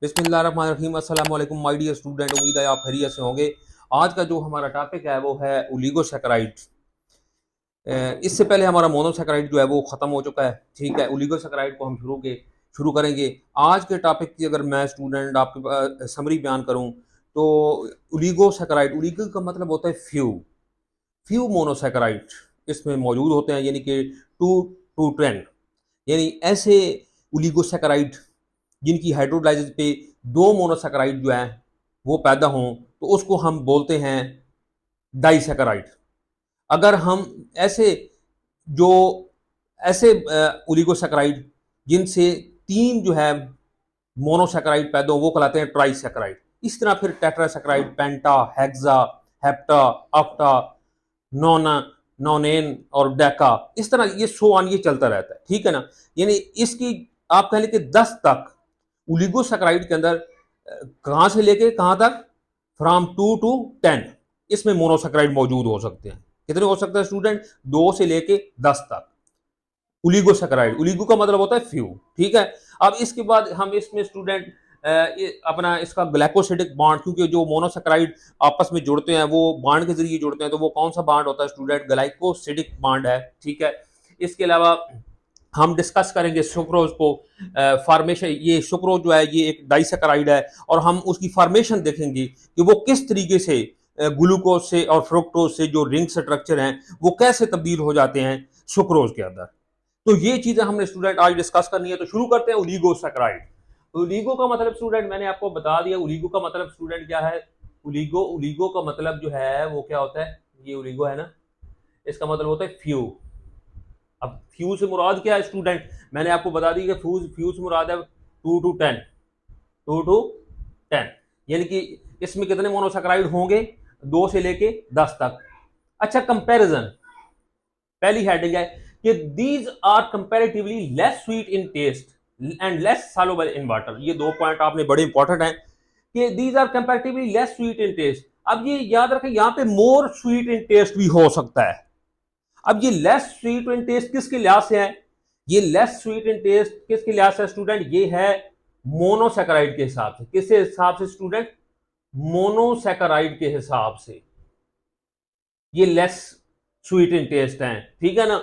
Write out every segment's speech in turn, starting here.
बिस्मिल्लाहिर्रहमानिर्रहीम। अस्सलाम वालेकुम माय डियर स्टूडेंट, उम्मीद है आप खैरियत से होंगे। आज का जो हमारा टॉपिक है वो है ओलिगोसैकेराइड। इससे पहले हमारा मोनोसैकेराइड जो है वो ख़त्म हो चुका है। ठीक है, ओलिगोसैकेराइड को हम शुरू करेंगे। आज के टॉपिक की अगर मैं स्टूडेंट आपके समरी बयान करूं तो ओलिगोसैकेराइड, ओलिगो का मतलब होता है फ्यू मोनोसैकेराइड इसमें मौजूद होते हैं, यानी कि 2 to 10, यानी ऐसे ओलिगोसैकेराइड जिनकी हाइड्रोलाइसिस पे दो मोनोसैकेराइड जो है वो पैदा हों तो उसको हम बोलते हैं डाइसैकेराइड। अगर हम ऐसे जो ऐसे ओलिगोसैकेराइड जिनसे तीन जो है मोनोसैकेराइड पैदा हो वो कहलाते हैं ट्राइसैकेराइड। इस तरह फिर टेट्रासैकेराइड, पेंटा, हेक्सा, हेप्टा, ऑक्टा, नोना, नोनेन और डेका, इस तरह ये सो ऑन ये चलता रहता है। ठीक है ना, यानी इसकी आप कह लें कि 10 तक ओलिगोसैकेराइड के अंदर कहां से लेके कहां तक, फ्रॉम 2 to 10 इसमें मोनोसैकेराइड मौजूद हो सकते हैं। कितने हो सकते हैं स्टूडेंट? 2 से लेके 10 तक ओलिगोसैकेराइड। ओलिगो का मतलब होता है फ्यू। ठीक है, अब इसके बाद हम इसमें स्टूडेंट अपना इसका ग्लाइकोसिडिक बॉन्ड, क्योंकि जो मोनोसैकेराइड आपस में जुड़ते हैं वो बॉन्ड के जरिए जुड़ते हैं, तो वो कौन सा बॉन्ड होता है स्टूडेंट? ग्लाइकोसिडिक बॉन्ड है। ठीक है, इसके अलावा हम डिस्कस करेंगे सुक्रोज को। फॉर्मेशन, ये सुक्रोज जो है ये एक डाइसैकेराइड है और हम उसकी फॉर्मेशन देखेंगे कि वो किस तरीके से ग्लूकोज से और फ्रुक्टोज से जो रिंग स्ट्रक्चर हैं वो कैसे तब्दील हो जाते हैं सुक्रोज के अंदर। तो ये चीजें हमने स्टूडेंट आज डिस्कस करनी है। तो शुरू करते हैं ओलिगोसैकेराइड। ओलिगो का मतलब स्टूडेंट मैंने आपको बता दिया। ओलिगो का मतलब स्टूडेंट क्या है? ओलिगो का मतलब जो है वो क्या होता है? ये ओलिगो है ना, इसका मतलब होता है फ्यू। अब फ्यू से मुराद क्या है स्टूडेंट? मैंने आपको बता दी कि फ्यू से मुराद है 2 to 10, 2 to 10, यानी कि इसमें कितने मोनोसैकेराइड होंगे? 2 से लेके 10 तक। अच्छा, कंपैरिजन, पहली हेडिंग है कि these are comparatively less sweet in taste and less soluble in water. ये दो पॉइंट आपने बड़े इंपॉर्टेंट हैं कि these are comparatively less sweet in taste. अब ये याद रखें, यहां पे मोर स्वीट इन टेस्ट भी हो सकता है। अब ये लेस स्वीट इन टेस्ट किसके लिहाज से है? ये लेस स्वीट इन टेस्ट किसके लिहाज से स्टूडेंट? ये है मोनोसैकेराइड के हिसाब से। किस हिसाब से स्टूडेंट? मोनोसैकेराइड के हिसाब से ये लेस स्वीट इन टेस्ट हैं। ठीक है ना,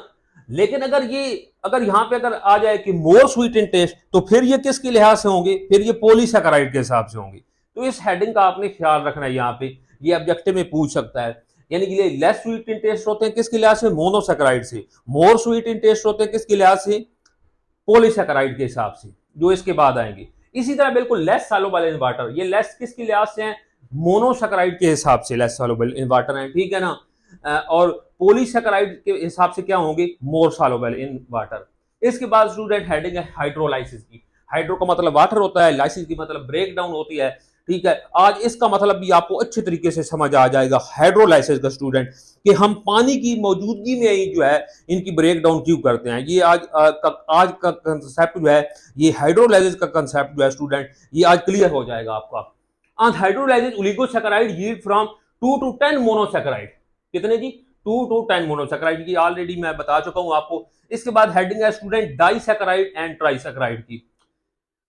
लेकिन अगर यहां पे अगर आ जाए कि मोर स्वीट इन टेस्ट तो फिर ये किसके लिहाज से होंगे? फिर ये पॉलीसैकेराइड के हिसाब से होंगे। तो इस हेडिंग का आपने ख्याल रखना है। यहाँ पे ये ऑब्जेक्टिव में पूछ सकता है, यानी कि ये लेस स्वीट इन टेस्ट होते हैं किसके लिहाज से? मोनोसैकेराइड से। मोर स्वीट इन टेस्ट होते हैं किसके लिहाज से? पॉलीसैकेराइड के हिसाब से, जो इसके बाद आएंगे। इसी तरह बिल्कुल लेस सॉल्युबल इन वाटर, ये लेस किसके लिहाज से है? मोनोसैकेराइड के हिसाब से लेस सॉल्युबल इन वाटर है। ठीक है ना, और पॉलीसैकेराइड के हिसाब से क्या होंगे? मोर सॉल्युबल इन वाटर। इसके बाद स्टूडेंट हेडिंग है हाइड्रोलाइसिस की। हाइड्रो का मतलब वाटर होता है, लाइसिस की मतलब ब्रेक डाउन होती है। ठीक है, आज इसका मतलब भी आपको अच्छे तरीके से समझ आ जाएगा हाइड्रोलाइसिस का स्टूडेंट, कि हम पानी की मौजूदगी में ही जो है इनकी ब्रेक डाउन क्यों करते हैं। ये आज का कंसेप्ट जो है, ये हाइड्रोलाइसिस का कंसेप्ट जो है स्टूडेंट, ये आज क्लियर हो जाएगा आपका। On hydrolysis, oligosaccharides yield from 2 to 10 monosaccharide. कितने जी? 2 to 10 मोनोसैकेराइड की ऑलरेडी मैं बता चुका हूं आपको। इसके बाद हेडिंग है स्टूडेंट डाइसैकेराइड एंड ट्राइसैकेराइड की।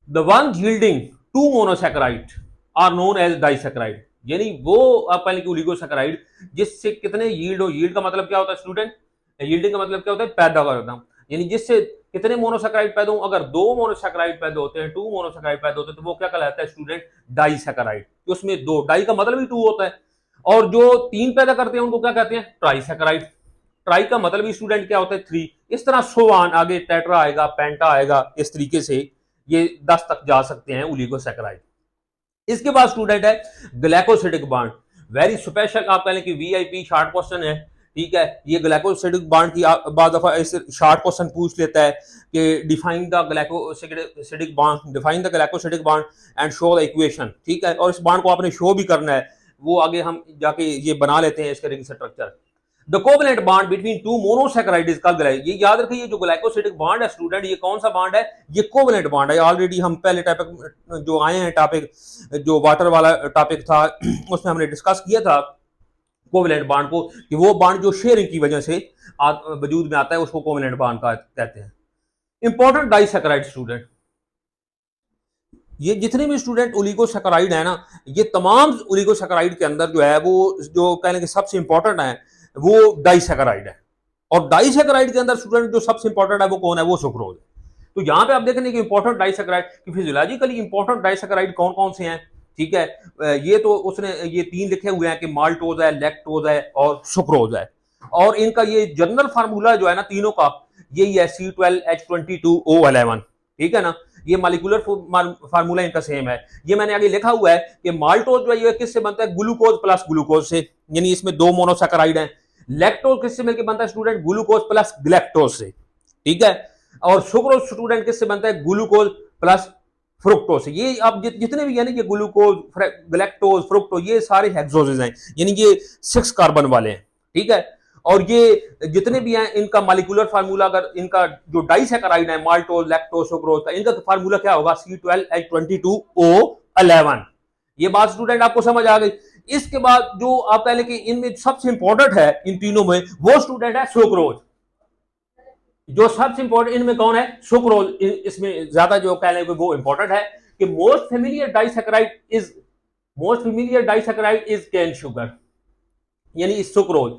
The one yielding 2 monosaccharide are known as disaccharide, यानी वो आप पहले की ओलिगोसैकेराइड जिससे कितने यील्ड हो। यील्ड का मतलब क्या होता है स्टूडेंट? यील्डिंग का मतलब क्या होता है? पैदा करना, यानी जिससे कितने मोनोसैकेराइड पैदा हो। अगर 2 मोनोसैकेराइड पैदा होते हैं, 2 मोनोसैकेराइड पैदा होते हैं, तो वो क्या कहलाता है स्टूडेंट? डाइसैकेराइड। उसमें दो, डाई का मतलब ही 2 होता है। और जो 3 पैदा करते हैं उनको क्या कहते हैं? ट्राइसैकेराइड। ट्राई का मतलब ही स्टूडेंट क्या होता है? 3। इस तरह सोवान, आगे टेट्रा आएगा, पेंटा आएगा, इस तरीके से ये 10 तक जा सकते हैं ओलिगोसैकेराइड। इसके बाद स्टूडेंट है ग्लाइकोसिडिक बॉन्ड। वेरी स्पेशल, आप कह लें कि वीआईपी शॉर्ट क्वेश्चन है। ठीक है, ये ग्लाइकोसिडिक बॉन्ड की बाद दफा ऐसे शॉर्ट क्वेश्चन पूछ लेता है कि define the glycosidic bond, define the glycosidic bond and show the equation. ठीक है, और इस बॉन्ड को आपने शो भी करना है, वो आगे हम जाके ये बना लेते हैं इसके ring structure. The covalent bond between 2 monosaccharide is called glycosidic. ये याद रखिए, ये जो ग्लाइकोसिडिक बॉन्ड है स्टूडेंट, ये कौन सा बॉन्ड है? ये कोवलेंट बॉन्ड है। ऑलरेडी हम पहले टॉपिक जो आए हैं, टॉपिक जो वाटर वाला टॉपिक था उसमें हमने डिस्कस किया था कोवलेंट बॉन्ड को, कि वो बॉन्ड जो शेयरिंग की वजह से वजूद में आता है उसको कोवलेंट बॉन्ड का कहते हैं। इंपॉर्टेंट डाइसैकेराइड स्टूडेंट, ये जितने भी स्टूडेंट ओलिगोसैकेराइड है ना, ये तमाम ओलिगोसैकेराइड के अंदर जो है वो जो कहने के सबसे इंपॉर्टेंट है वो डाइसैकेराइड है। और डाइसैकेराइड के अंदर स्टूडेंट जो सबसे इंपॉर्टेंट है वो कौन है? वो सुक्रोज। तो यहाँ पे आप देखेंगे कि इंपॉर्टेंट डाइसैकेराइड की फिजियोलॉजिकली इंपॉर्टेंट डाइसैकेराइड कौन कौन से हैं, ठीक है। ये तो उसने ये 3 लिखे हुए हैं कि माल्टोज है, लैक्टोज है और सुक्रोज है। और इनका ये जनरल फार्मूला जो है ना तीनों का, यही है C12H22O11, ठीक है ना। ये मॉलिक्यूलर फार्मूला इनका सेम है। ये मैंने आगे लिखा हुआ है कि माल्टोज जो है ये किससे बनता है? ग्लूकोज प्लस ग्लूकोज से, यानी इसमें 2 मोनोसैकेराइड हैं। लैक्टोज किससे मिलकर बनता है स्टूडेंट? ग्लूकोज प्लस ग्लैक्टोज से, ठीक है। और सुक्रोज स्टूडेंट किससे बनता है? ग्लूकोज प्लस फ्रुक्टोज से। ये अब जितने भी यानी कि ग्लूकोज, ग्लैक्टोज, फ्रुक्टोज, ये सारे हेक्सोजेज हैं, यानी ये 6 कार्बन वाले हैं, ठीक है। और ये जितने भी हैं इनका मॉलिक्यूलर फार्मूला, अगर इनका जो डाइसैकेराइड है माल्टोज, लैक्टोज, सुक्रोज का, इनका फार्मूला क्या होगा? C12H22O11। ये बात स्टूडेंट आपको समझ आ गई। इसके बाद जो आप कह लें कि इनमें सबसे इंपॉर्टेंट है इन तीनों में, वो स्टूडेंट है सुक्रोज। जो सबसे इंपॉर्टेंट इनमें कौन है? सुक्रोज। इसमें ज्यादा जो कह लें वो इंपॉर्टेंट है कि most familiar disaccharide is cane sugar, यानी sucrose.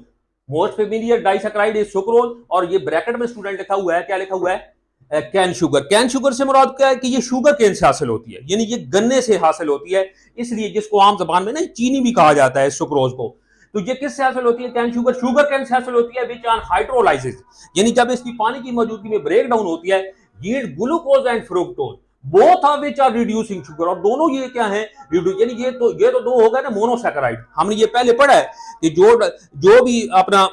Most familiar disaccharide is sucrose. और ये ब्रैकेट में स्टूडेंट लिखा हुआ है, क्या लिखा हुआ है? Cane sugar. कैन शुगर से मुराद क्या है? कि ये शुगर केन से हासिल होती है, यानी ये गन्ने से हासिल होती है, इसलिए जिसको आम जबान में ना चीनी भी कहा जाता है सुक्रोज को। तो ये किससे हासिल होती है? Cane sugar. Sugar can say हासिल होती है विच ऑन हाइड्रोलाइसिस, यानी जब इसकी पानी की मौजूदगी में ब्रेक डाउन होती है, yield glucose and fructose, both of which are reducing sugar. और दोनों ये क्या है? यानी ये तो दो हो गए ना मोनोसैकेराइड। हमने ये पहले पढ़ा है कि जो भी अपना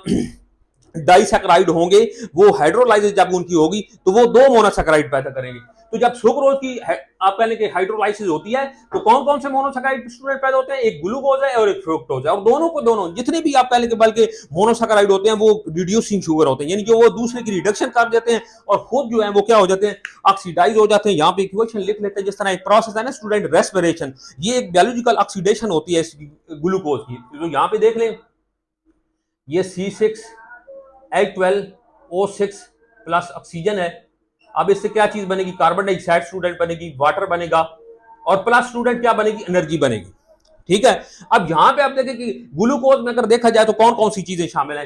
डाइसैकेराइड होंगे वो हाइड्रोलाइसिस जब उनकी होगी तो वो 2 मोनोसैकेराइड पैदा करेंगे। तो जब सुक्रोज की आप कहने की हाइड्रोलाइसिस होती है तो कौन कौन से मोनोसैकेराइड स्टूडेंट पैदा होते हैं? एक ग्लूकोज है और एक फ्रुक्टोज है। और दोनों जितने भी आप कहने के बल्कि मोनोसैकेराइड होते हैं वो रिड्यूसिंग शुगर होते हैं, यानी जो वो दूसरे की रिडक्शन कर देते हैं और खुद जो है वो क्या हो जाते हैं? ऑक्सीडाइज हो जाते हैं। यहाँ पे इक्वेशन लिख लेते हैं, जिस तरह एक प्रोसेस है ना स्टूडेंट, रेस्पिरेशन, ये एक बायोलॉजिकल ऑक्सीडेशन होती है इस ग्लूकोज की। तो यहाँ पे देख लें, ये C6H12O6 प्लस ऑक्सीजन है। अब इससे क्या चीज बनेगी? कार्बन डाइऑक्साइड स्टूडेंट बनेगी, वाटर बनेगा, और प्लस स्टूडेंट क्या बनेगी? एनर्जी बनेगी, ठीक है। अब यहां पे आप देखें कि ग्लूकोज में अगर देखा जाए तो कौन कौन सी चीजें शामिल हैं?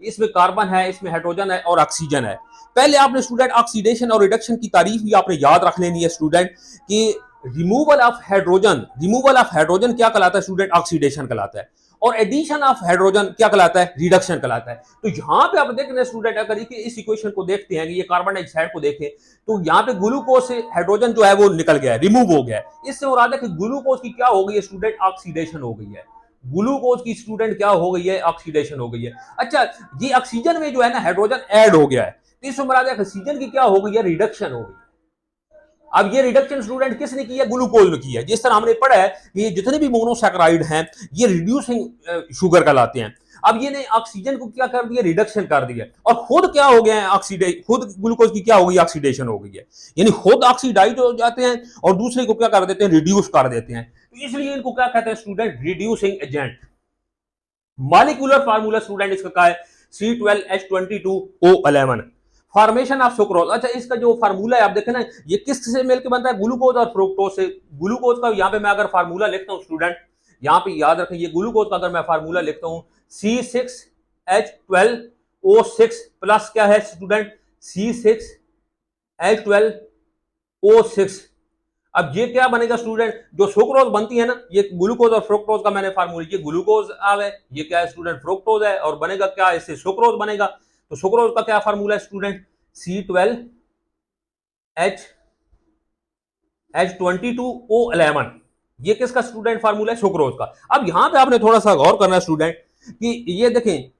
इसमें कार्बन है, इसमें हाइड्रोजन है और ऑक्सीजन है। पहले आपने स्टूडेंट ऑक्सीडेशन और रिडक्शन की तारीफ भी आपने याद रख लेनी है स्टूडेंट कि रिमूवल ऑफ हाइड्रोजन क्या कहलाता है स्टूडेंट? ऑक्सीडेशन कहलाता है। और एडिशन ऑफ हाइड्रोजन क्या कहलाता है? रिडक्शन कहलाता है। तो यहां पे आप देख रहे हैं स्टूडेंट, अगर इस इक्वेशन को देखते हैं, ये कार्बन डाइऑक्साइड को देखें, तो यहाँ पे ग्लूकोज से हाइड्रोजन जो है वो निकल गया है, रिमूव हो गया है। इससे मुराद है कि ग्लूकोज की क्या हो गई है स्टूडेंट? ऑक्सीडेशन हो गई है। ग्लूकोज की स्टूडेंट क्या हो गई है? ऑक्सीडेशन हो गई है। अच्छा, ये ऑक्सीजन में जो है ना हाइड्रोजन ऐड हो गया है, तो इससे मुराद है ऑक्सीजन की क्या हो गई है? रिडक्शन हो गई है। अब ये रिडक्शन स्टूडेंट किसने की है? ग्लूकोज ने की है। जिस तरह हमने पढ़ा है कि ये जितने भी मोनोसैकेराइड हैं ये रिड्यूसिंग शुगर कहलाते हैं। अब ये ने ऑक्सीजन को क्या कर दिया? रिडक्शन कर दिया, और खुद क्या हो गया है? खुद ग्लूकोज की क्या हो गई? ऑक्सीडेशन हो गई है, यानी खुद ऑक्सीडाइज हो जाते हैं और दूसरे को क्या कर देते हैं? रिड्यूस कर देते हैं। तो इसलिए इनको क्या कहते हैं student? Reducing agent. Molecular formula student इसका क्या है? C12H22O11। Formation of sucrose. अच्छा, इसका जो फार्मूला है आप देखें ना, ये किस से मिलकर बनता है? ग्लूकोज और फ्रुक्टोज से। ग्लूकोज का यहाँ पे मैं अगर फार्मूला लिखता हूँ स्टूडेंट, यहाँ पे याद रखें, ये ग्लूकोज का अगर मैं फार्मूला लिखता हूँ C6H12O6 प्लस क्या है स्टूडेंट? C6H12O6। अब ये क्या बनेगा स्टूडेंट? जो सुक्रोज बनती है ना, ये ग्लूकोज और फ्रुक्टोज का मैंने फार्मूला, ये ग्लूकोज है, ये क्या है स्टूडेंट? फ्रुक्टोज है, और बनेगा क्या? इससे सुक्रोज बनेगा। तो सुक्रोज का क्या फार्मूला है स्टूडेंट? C12H22O11। ये किसका स्टूडेंट फार्मूला है? सुक्रोज का। अब यहां पे आपने थोड़ा सा गौर करना है स्टूडेंट कि ये देखें,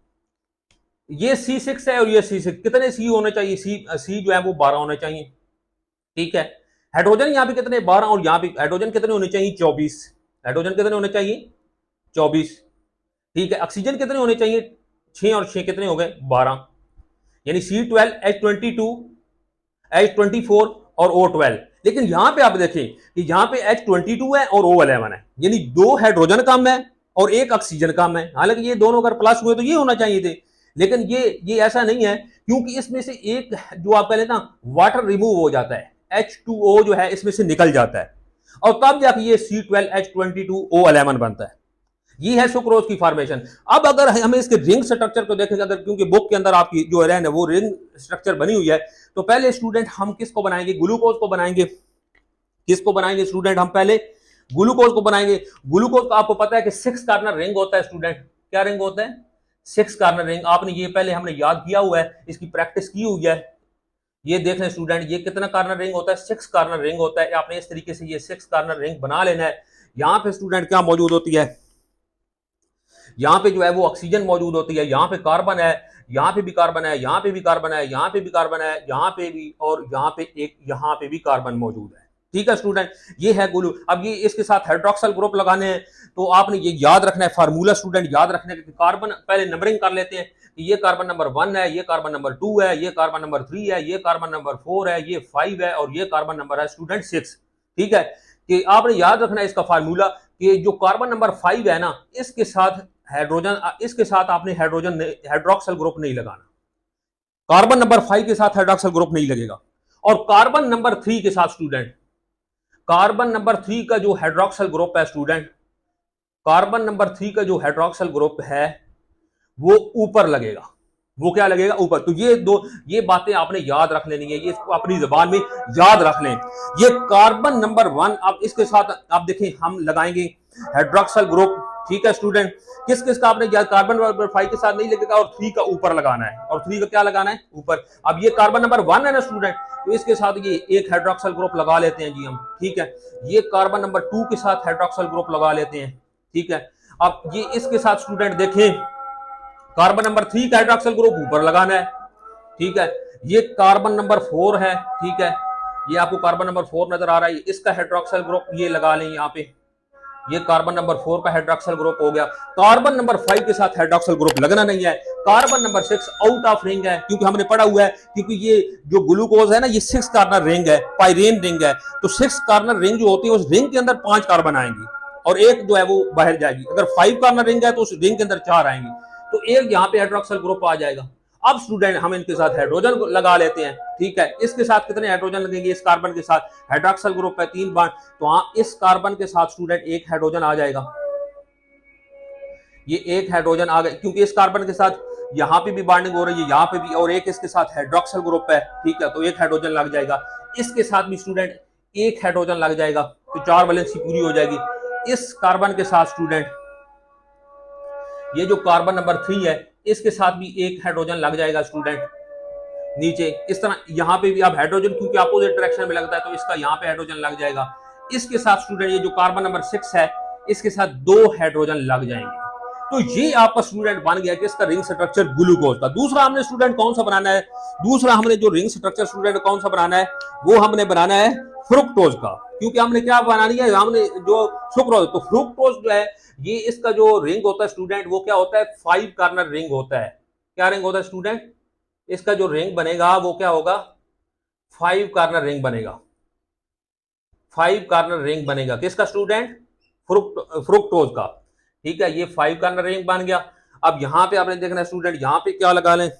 ये C6 है और ये C6, कितने C होने चाहिए? C जो है वो 12 होने चाहिए, ठीक है। हाइड्रोजन यहाँ पे कितने? 12। और यहाँ पे हाइड्रोजन कितने होने चाहिए? 24। हाइड्रोजन कितने होने चाहिए? 24, ठीक है। ऑक्सीजन कितने होने चाहिए? 6 और 6 कितने हो गए? 12, यानी C12H22H24 और O12। लेकिन यहां पे आप देखें कि यहां पे H22 है और O11 है, यानी 2 हाइड्रोजन कम है और 1 ऑक्सीजन कम है। हालांकि ये दोनों अगर प्लस हुए तो ये होना चाहिए थे, लेकिन ये ऐसा नहीं है, क्योंकि इसमें से एक जो आप कह लें ना वाटर रिमूव हो जाता है, H2O जो है इसमें से निकल जाता है। और तब जाके ये C12H22O11 बनता है। ये है सुक्रोज की फॉर्मेशन। अब अगर हमें इसके रिंग स्ट्रक्चर को देखेंगे, अगर क्योंकि बुक के अंदर आपकी जो है ना वो रिंग स्ट्रक्चर बनी हुई है, तो पहले स्टूडेंट हम किसको बनाएंगे, ग्लूकोज को बनाएंगे। किसको बनाएंगे स्टूडेंट, हम पहले ग्लूकोज को बनाएंगे। ग्लूकोज का आपको पता है कि 6 कार्बन रिंग होता है स्टूडेंट। क्या रिंग होता है, 6 कार्बन रिंग। आपने ये पहले हमने याद किया हुआ है, इसकी प्रैक्टिस की हुई है। ये देख लें स्टूडेंट, ये कितना कार्बन रिंग होता है, 6 कार्बन रिंग होता है। आपने इस तरीके से ये 6 कार्बन रिंग बना लेना है। यहाँ पे स्टूडेंट क्या मौजूद होती है, यहाँ पे जो है वो ऑक्सीजन मौजूद होती है, यहाँ पे कार्बन है, यहाँ पे भी कार्बन है, यहाँ पे भी कार्बन है, यहाँ पे भी कार्बन है, यहाँ पे भी, और यहाँ पे एक, यहाँ पे भी कार्बन मौजूद है। ठीक है स्टूडेंट, ये है ग्लू। अब ये इसके साथ हाइड्रोक्सल ग्रुप लगाने हैं, तो आपने ये याद रखना है, फार्मूला स्टूडेंट याद रखने का। कार्बन पहले नंबरिंग कर लेते हैं कि ये कार्बन नंबर 1 है, ये कार्बन नंबर 2 है, ये कार्बन नंबर 3 है, ये कार्बन नंबर 4 है, ये 5 है, और ये कार्बन नंबर है स्टूडेंट 6। ठीक है, कि आपने याद रखना है इसका फार्मूला कि जो कार्बन नंबर 5 है ना, इसके साथ हाइड्रोजन, इसके साथ आपने हाइड्रोजन हाइड्रोक्सल ग्रुप नहीं लगाना। कार्बन नंबर 5 के साथ हाइड्रोक्सल ग्रुप नहीं लगेगा। और कार्बन नंबर 3 के साथ स्टूडेंट, कार्बन नंबर 3 का जो हाइड्रोक्सल ग्रुप है स्टूडेंट, कार्बन नंबर 3 का जो हाइड्रोक्सल ग्रुप है वो ऊपर लगेगा। वो क्या लगेगा, ऊपर। तो ये बातें आपने याद रख लेनी है, ये इसको अपनी जबान में याद रख लें। ये कार्बन नंबर 1, अब इसके साथ आप देखें हम लगाएंगे हाइड्रोक्सल ग्रुप। ठीक है स्टूडेंट, किस किस का आपने याद, कार्बन नंबर 5 के साथ नहीं लगेगा, और 3 का ऊपर लगाना है, और 3 का क्या लगाना है, ऊपर। अब ये कार्बन नंबर 1 है ना स्टूडेंट, तो इसके साथ ये एक हाइड्रोक्सल ग्रुप लगा लेते हैं जी हम। ठीक है, ये कार्बन नंबर 2 के साथ हाइड्रोक्सल ग्रुप लगा लेते हैं। ठीक है, अब ये इसके साथ स्टूडेंट देखें, कार्बन नंबर 3 का हाइड्रोक्सल ग्रुप ऊपर लगाना है। ठीक है, ये कार्बन नंबर 4 है। ठीक है, ये आपको कार्बन नंबर 4 नजर आ रहा है, इसका हाइड्रोक्सल ग्रुप ये लगा लें यहाँ पे। ये कार्बन नंबर 4 का हाइड्रोक्सल ग्रुप हो गया। कार्बन नंबर 5 के साथ हाइड्रोक्सल ग्रुप लगना नहीं है। Carbon number 6 out of ring है, क्योंकि हमने पढ़ा हुआ है, क्योंकि ये जो ग्लूकोज है ना, ये 6 कार्बन रिंग है, पाइरेन रिंग है। तो 6 कार्बन रिंग जो होती है, उस रिंग के अंदर 5 कार्बन आएंगी, और एक जो है वो बाहर जाएगी। अगर 5 कार्बन रिंग है तो उस रिंग के अंदर 4 आएंगी, तो एक यहाँ पे हाइड्रोक्सल ग्रुप आ जाएगा। अब स्टूडेंट हम इनके साथ हाइड्रोजन लगा लेते हैं। ठीक है, इसके साथ कितने हाइड्रोजन लगेंगे, इस कार्बन के साथ हाइड्रोक्सल ग्रुप है 3 बार, तो हाँ इस कार्बन के साथ स्टूडेंट एक हाइड्रोजन आ जाएगा। ये एक हाइड्रोजन आ गया, क्योंकि इस कार्बन के साथ यहाँ पे भी बॉन्डिंग हो रही है, यहाँ पे भी, और एक इसके साथ हाइड्रोक्सल ग्रुप है। ठीक है, तो एक हाइड्रोजन लग जाएगा। इसके साथ भी स्टूडेंट एक हाइड्रोजन लग जाएगा, तो 4 वैलेंसी पूरी हो जाएगी। इस कार्बन के साथ स्टूडेंट, ये जो कार्बन नंबर 3 है, इसके साथ भी एक हाइड्रोजन लग जाएगा स्टूडेंट नीचे। इस तरह यहाँ पे भी अब हाइड्रोजन क्योंकि अपोजिट डायरेक्शन में लगता है, तो इसका यहाँ पे हाइड्रोजन लग जाएगा। इसके साथ स्टूडेंट ये जो कार्बन नंबर 6 है, इसके साथ 2 हाइड्रोजन लग जाएंगे। तो ये आपका स्टूडेंट बन गया कि इसका रिंग स्ट्रक्चर ग्लूकोज का। दूसरा हमने स्टूडेंट कौन सा बनाना है, दूसरा हमने जो रिंग स्ट्रक्चर स्टूडेंट कौन सा बनाना है, वो हमने बनाना है फ्रुक्टोज का। क्योंकि हमने क्या बनानी है, हमने जो सुक्रोज, तो फ्रुक्टोज जो है, ये इसका जो रिंग होता है स्टूडेंट, वो क्या होता है, 5 कार्बन रिंग होता है। क्या रिंग होता है स्टूडेंट, इसका जो रिंग बनेगा वो क्या होगा, 5 कार्बन रिंग बनेगा। 5 कार्बन रिंग बनेगा किसका स्टूडेंट, फ्रुक्टोज का। ठीक है, ये 5 कार्बन रिंग बन गया। अब यहां पे आपने देखना है स्टूडेंट, यहां पे क्या लगा लें,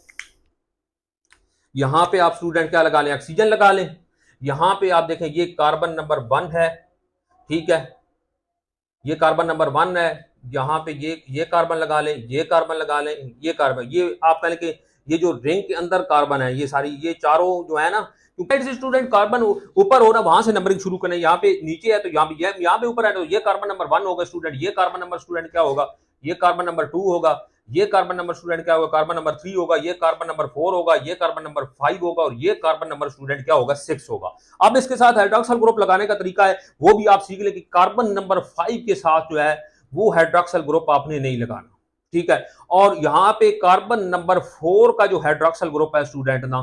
यहां पे आप स्टूडेंट क्या लगा लें, ऑक्सीजन लगा लें। यहां पे आप देखें ये कार्बन नंबर 1 है। ठीक है, ये कार्बन नंबर 1 है। यहाँ पे ये कार्बन लगा लें, ये कार्बन लगा लें, ये कार्बन, ये आप पहले के ये जो रिंग के अंदर कार्बन है, ये सारी, ये चारों जो है ना, क्योंकि स्टूडेंट कार्बन ऊपर हो ना, वहां से नंबरिंग शुरू करना है। यहाँ पे नीचे है तो यहाँ पे ऊपर है, तो ये कार्बन नंबर 1 होगा स्टूडेंट। ये कार्बन नंबर स्टूडेंट क्या होगा, ये कार्बन नंबर 2 होगा। ये कार्बन नंबर स्टूडेंट क्या होगा, कार्बन नंबर 3 होगा। ये कार्बन नंबर 4 होगा। ये कार्बन नंबर 5 होगा, और ये कार्बन नंबर स्टूडेंट क्या होगा, 6 होगा। अब इसके साथ हाइड्रोक्सल ग्रुप लगाने का तरीका है, वो भी आप सीख ले कि कार्बन नंबर 5 के साथ जो है वो हाइड्रोक्सल ग्रुप आपने नहीं लगाना। ठीक है, और यहाँ पे कार्बन नंबर 4 का जो हाइड्रोक्सल ग्रुप है स्टूडेंट ना,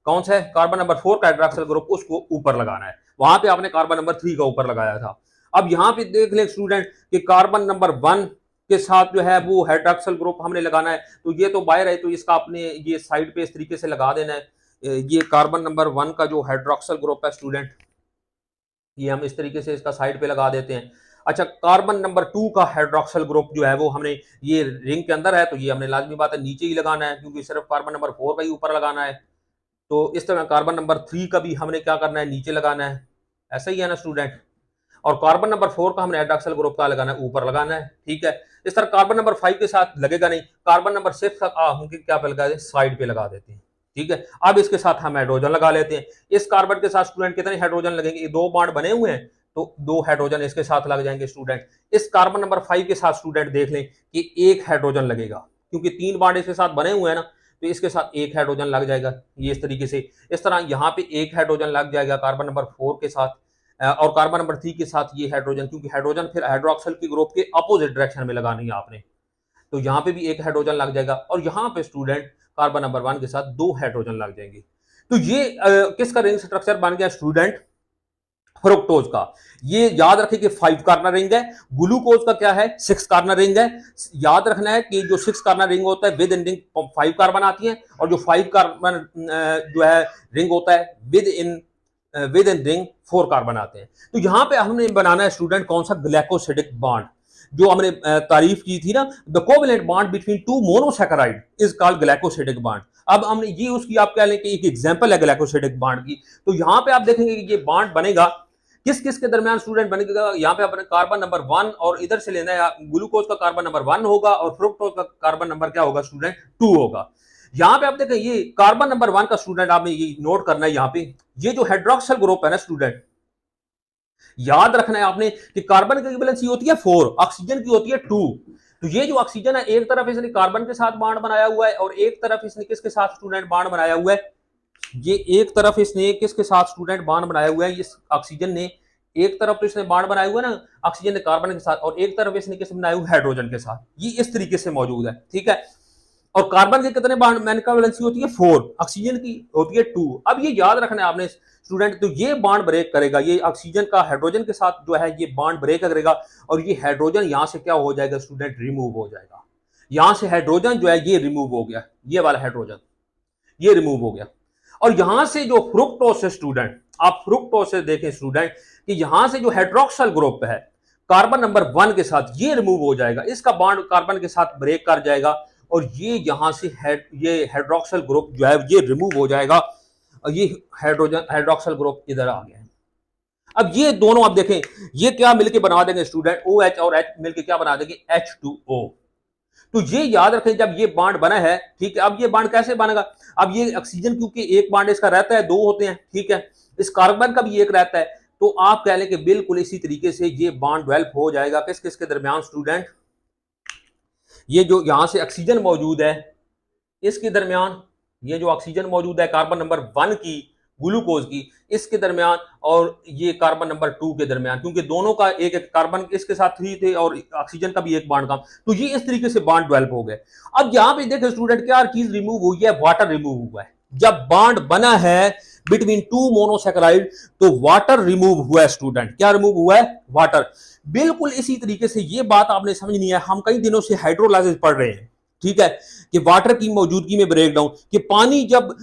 कौन सा है, कार्बन नंबर 4 का हाइड्रोक्सल ग्रुप, उसको ऊपर लगाना है। वहां पे आपने कार्बन नंबर 3 का ऊपर लगाया था। अब यहाँ पे देख ले स्टूडेंट कि कार्बन नंबर 1 के साथ जो है वो हाइड्रोक्सल ग्रुप हमने लगाना है, तो ये तो बाहर है, तो इसका आपने ये साइड पे इस तरीके से लगा देना है। ये कार्बन नंबर 1 का जो हाइड्रोक्सल ग्रुप है स्टूडेंट, ये हम इस तरीके से इसका साइड पे लगा देते हैं। अच्छा, कार्बन नंबर 2 का हाइड्रोक्सल ग्रुप जो है वो हमने, ये रिंग के अंदर है, तो ये हमने लाजमी बात है नीचे ही लगाना है, क्योंकि सिर्फ कार्बन नंबर 4 का ही ऊपर लगाना है। तो इस तरह कार्बन नंबर 3 का भी हमने क्या करना है, नीचे लगाना है। ऐसा ही है ना स्टूडेंट। और कार्बन नंबर 4 का हमने हाइड्रॉक्सिल ग्रुप का लगाना है, ऊपर लगाना है, ठीक है। इस तरह कार्बन नंबर 5 के साथ लगेगा नहीं, कार्बन नंबर 6 का हम क्या पे लगा दें, साइड पे लगा देते हैं, ठीक है। अब इसके साथ हम हाइड्रोजन लगा लेते हैं। इस कार्बन के साथ स्टूडेंट कितने हाइड्रोजन लगेंगे, 2 बॉन्ड बने हुए हैं तो 2 हाइड्रोजन इसके साथ लग जाएंगे स्टूडेंट। इस कार्बन नंबर 5 के साथ स्टूडेंट देख लें कि 1 हाइड्रोजन लगेगा, क्योंकि 3 बॉन्ड इसके साथ बने हुए हैं ना, तो इसके साथ 1 हाइड्रोजन लग जाएगा। ये इस तरीके से, इस तरह यहाँ पे 1 हाइड्रोजन लग जाएगा कार्बन नंबर 4 के साथ, और कार्बन नंबर 3 के साथ ये हाइड्रोजन, क्योंकि हाइड्रोजन फिर हाइड्रोक्सिल की ग्रुप के अपोजिट डायरेक्शन में लगानी है आपने, तो यहाँ पे भी 1 हाइड्रोजन लग जाएगा। और यहाँ पे स्टूडेंट कार्बन नंबर 1 के साथ 2 हाइड्रोजन लग जाएंगे। तो ये किसका रिंग स्ट्रक्चर बन गया स्टूडेंट, फ्रुक्टोज का। ये याद रखें कि 5 कार्बन रिंग है। ग्लूकोज का क्या है, 6 कार्बन रिंग है। याद रखना है कि जो 6 कार्बन रिंग होता है विद इन रिंग 5 कार्बन आती है, और जो 5 कार्बन जो है रिंग होता है विद इन रिंग 4 कार्बन आते हैं। तो यहां पे हमने बनाना है स्टूडेंट कौन सा, ग्लाइकोसिडिक बॉन्ड, जो हमने तारीफ की थी ना, the covalent bond between 2 monosaccharide is called glycosidic bond. अब हमने ये उसकी आप कह लें कि एक एग्जांपल है ग्लाइकोसिडिक बॉन्ड की। तो यहां पे आप देखेंगे कि ये बॉन्ड बनेगा किस किस के दरमियान स्टूडेंट बनेगा, यहाँ पे अपने कार्बन नंबर 1 और इधर से लेना है, ग्लूकोज का कार्बन नंबर 1 होगा और फ्रुक्टोज का कार्बन नंबर क्या होगा स्टूडेंट, 2 होगा। यहाँ पे आप देखें ये कार्बन नंबर 1 का स्टूडेंट आपने ये नोट करना है, यहाँ पे ये जो हाइड्रोक्सिल ग्रुप है ना स्टूडेंट, याद रखना है आपने कि कार्बन की वैलेंसी होती है 4, ऑक्सीजन की होती है 2। तो ये जो ऑक्सीजन है एक तरफ इसने कार्बन के साथ बॉन्ड बनाया हुआ है और एक तरफ इसने किसके साथ स्टूडेंट बॉन्ड बनाया हुआ है, ये एक तरफ इसने किसके साथ स्टूडेंट बॉन्ड बनाया हुआ है, इस ऑक्सीजन ने एक तरफ तो इसने बॉन्ड बनाया हुआ है ना ऑक्सीजन ने कार्बन के साथ, और एक तरफ इसने किस बनाया हुआ हाइड्रोजन के साथ। ये इस तरीके से मौजूद है, ठीक है। और कार्बन के कितने बॉन्ड मेनका वैलेंसी होती है 4, ऑक्सीजन की होती है 2। अब ये याद रखना है आपने स्टूडेंट, तो ये बॉन्ड ब्रेक करेगा, ये ऑक्सीजन का हाइड्रोजन के साथ जो है ये बॉन्ड ब्रेक करेगा, और ये हाइड्रोजन यहां से क्या हो जाएगा स्टूडेंट, रिमूव हो जाएगा। यहां से हाइड्रोजन जो है ये रिमूव हो गया, ये वाला हाइड्रोजन ये रिमूव हो गया। और यहां से जो फ्रुक्टोज है स्टूडेंट, आप फ्रुक्टोज से देखें स्टूडेंट कि यहां से जो हाइड्रोक्सिल ग्रुप है कार्बन नंबर 1 के साथ ये रिमूव हो जाएगा, इसका बॉन्ड कार्बन के साथ ब्रेक कर जाएगा, और ये यहां से ये हाइड्रोक्सिल ग्रुप जो है ये रिमूव हो जाएगा, और ये हाइड्रोजन हाइड्रोक्सिल ग्रुप इधर आ गया। अब ये दोनों आप देखें ये क्या मिलके बना देंगे स्टूडेंट, OH और H मिलके क्या बना देंगे, H2O। तो ये याद रखें जब ये बॉन्ड बना है, ठीक है। अब ये बॉन्ड कैसे बनेगा, अब ये ऑक्सीजन क्योंकि एक बॉन्ड इसका रहता है, 2 होते हैं, ठीक है, इस कार्बन का भी एक रहता है, तो आप कह लें कि बिल्कुल इसी तरीके से ये बॉन्ड डेवलप हो जाएगा किस किस के दरमियान स्टूडेंट, ये जो यहां से ऑक्सीजन मौजूद है इसके दरमियान, ये जो ऑक्सीजन मौजूद है कार्बन नंबर 1 की ग्लूकोज की इसके दरमियान, और ये कार्बन नंबर 2 के दरमियान, क्योंकि दोनों का एक एक कार्बन इसके साथ 3 थे और ऑक्सीजन का भी एक बॉन्ड काम, तो ये इस तरीके से बॉन्ड डेवलप हो गए। अब यहां पे देखें स्टूडेंट क्या चीज रिमूव हुई है, वाटर रिमूव हुआ है। जब बॉन्ड बना है बिटवीन 2 मोनोसैकेराइड तो वाटर रिमूव हुआ है स्टूडेंट, क्या रिमूव हुआ है, वाटर। बिल्कुल इसी तरीके से ये बात आपने समझनी है, हम कई दिनों से हाइड्रोलाइसिस पढ़ रहे हैं, ठीक है, कि वाटर की मौजूदगी में ब्रेक डाउन, कि पानी जब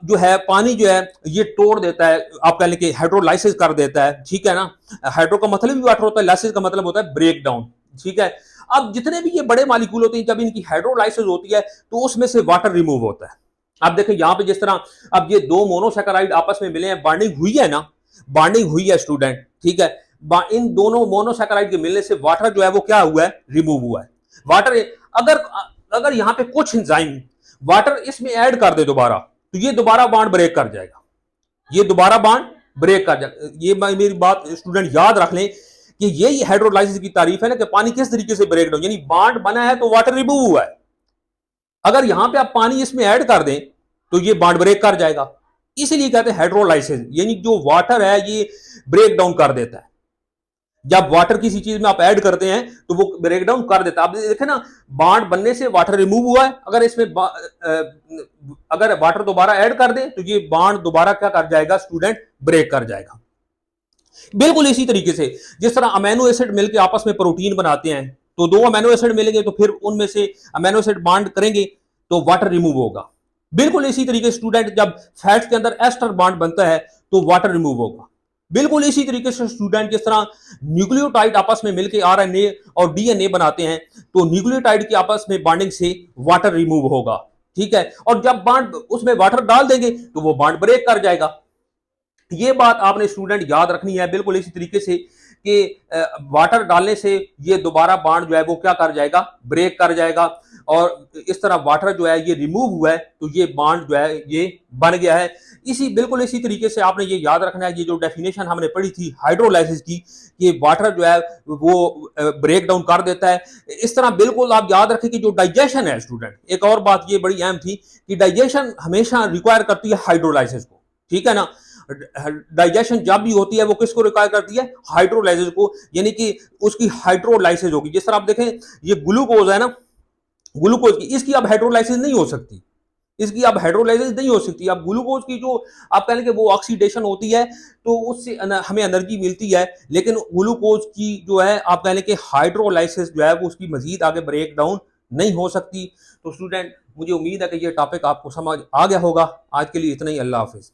जो है पानी जो है ये तोड़ देता है, आप कह लें कि हाइड्रोलाइसिस कर देता है, ठीक है ना। हाइड्रो का मतलब भी वाटर होता है, लाइसिस का मतलब होता है ब्रेक डाउन, ठीक है। अब जितने भी ये बड़े मॉलिक्यूल होते हैं जब इनकी हाइड्रोलाइसिस होती है तो उसमें से वाटर रिमूव होता है। आप देखें यहां पे जिस तरह अब ये 2 मोनोसैकेराइड आपस में मिले हैं, बॉन्डिंग हुई है ना, बॉन्डिंग हुई है स्टूडेंट, ठीक है। इन दोनों मोनोसैकेराइड के मिलने से वाटर जो है वो क्या हुआ है, रिमूव हुआ है। वाटर अगर अगर यहां पे कुछ एंजाइम वाटर इसमें ऐड कर दे दोबारा, तो ये दोबारा बॉन्ड ब्रेक कर जाएगा, ये दोबारा बॉन्ड ब्रेक कर जाएगा। ये मेरी बात स्टूडेंट याद रख लें कि यही हाइड्रोलाइसिस की तारीफ है ना, कि पानी किस तरीके से ब्रेक डाउन, यानी बॉन्ड बना है तो वाटर रिमूव हुआ है। अगर यहां पे आप पानी इसमें ऐड कर दें तो ये बॉन्ड ब्रेक कर जाएगा, इसीलिए कहते हैं हाइड्रोलाइसिस, यानी जो वाटर है ये ब्रेक डाउन कर देता है। जब वाटर किसी चीज में आप ऐड करते हैं तो वो ब्रेक डाउन कर देता है। आप देखें ना, बॉन्ड बनने से वाटर रिमूव हुआ है, अगर इसमें अगर वाटर दोबारा ऐड कर दें तो ये बॉन्ड दोबारा क्या कर जाएगा स्टूडेंट, ब्रेक कर जाएगा। बिल्कुल इसी तरीके से जिस तरह अमीनो एसिड मिलकर आपस में प्रोटीन बनाते हैं, तो 2 अमीनो एसिड मिलेंगे तो फिर उनमें से अमीनो एसिड बॉन्ड करेंगे तो वाटर रिमूव होगा। बिल्कुल इसी तरीके से स्टूडेंट जब फैट्स के अंदर एस्टर बॉन्ड बनता है तो वाटर रिमूव होगा। बिल्कुल इसी तरीके से स्टूडेंट जिस तरह न्यूक्लियोटाइड आपस में मिलकर आरएनए और डीएनए बनाते हैं, तो न्यूक्लियोटाइड की आपस में बॉन्डिंग से वाटर रिमूव होगा, ठीक है। और जब बॉन्ड उसमें वाटर डाल देंगे तो वो बॉन्ड ब्रेक कर जाएगा। ये बात आपने स्टूडेंट याद रखनी है बिल्कुल इसी तरीके से कि वाटर डालने से ये दोबारा बॉन्ड जो है वो क्या कर जाएगा, ब्रेक कर जाएगा, और इस तरह वाटर जो है ये रिमूव हुआ है तो ये बॉन्ड जो है ये बन गया है। बिल्कुल इसी तरीके से आपने ये याद रखना है, ये जो डेफिनेशन हमने पढ़ी थी हाइड्रोलाइसिस की, ये वाटर जो है वो ब्रेक डाउन कर देता है। इस तरह बिल्कुल आप याद रखें कि जो डाइजेशन है स्टूडेंट, एक और बात ये बड़ी अहम थी कि डाइजेशन हमेशा रिक्वायर करती है हाइड्रोलाइसिस को, ठीक है ना। डाइजेशन जब भी होती है वो किसको रिक्वायर करती है, हाइड्रोलाइसिस को, यानी कि उसकी हाइड्रोलाइसिस होगी। जिस तरह आप देखें ये ग्लूकोज है ना, ग्लूकोज की इसकी अब हाइड्रोलाइसिस नहीं हो सकती, इसकी अब हाइड्रोलाइसिस नहीं हो सकती। अब ग्लूकोज की जो आप कह लें कि वो ऑक्सीडेशन होती है तो उससे हमें एनर्जी मिलती है, लेकिन ग्लूकोज की जो है आप कह लें कि हाइड्रोलाइसिस जो है वो उसकी मजीद आगे ब्रेक डाउन नहीं हो सकती। तो स्टूडेंट मुझे उम्मीद है कि ये टॉपिक आपको समझ आ गया होगा। आज के लिए इतना ही, अल्लाह हाफिज।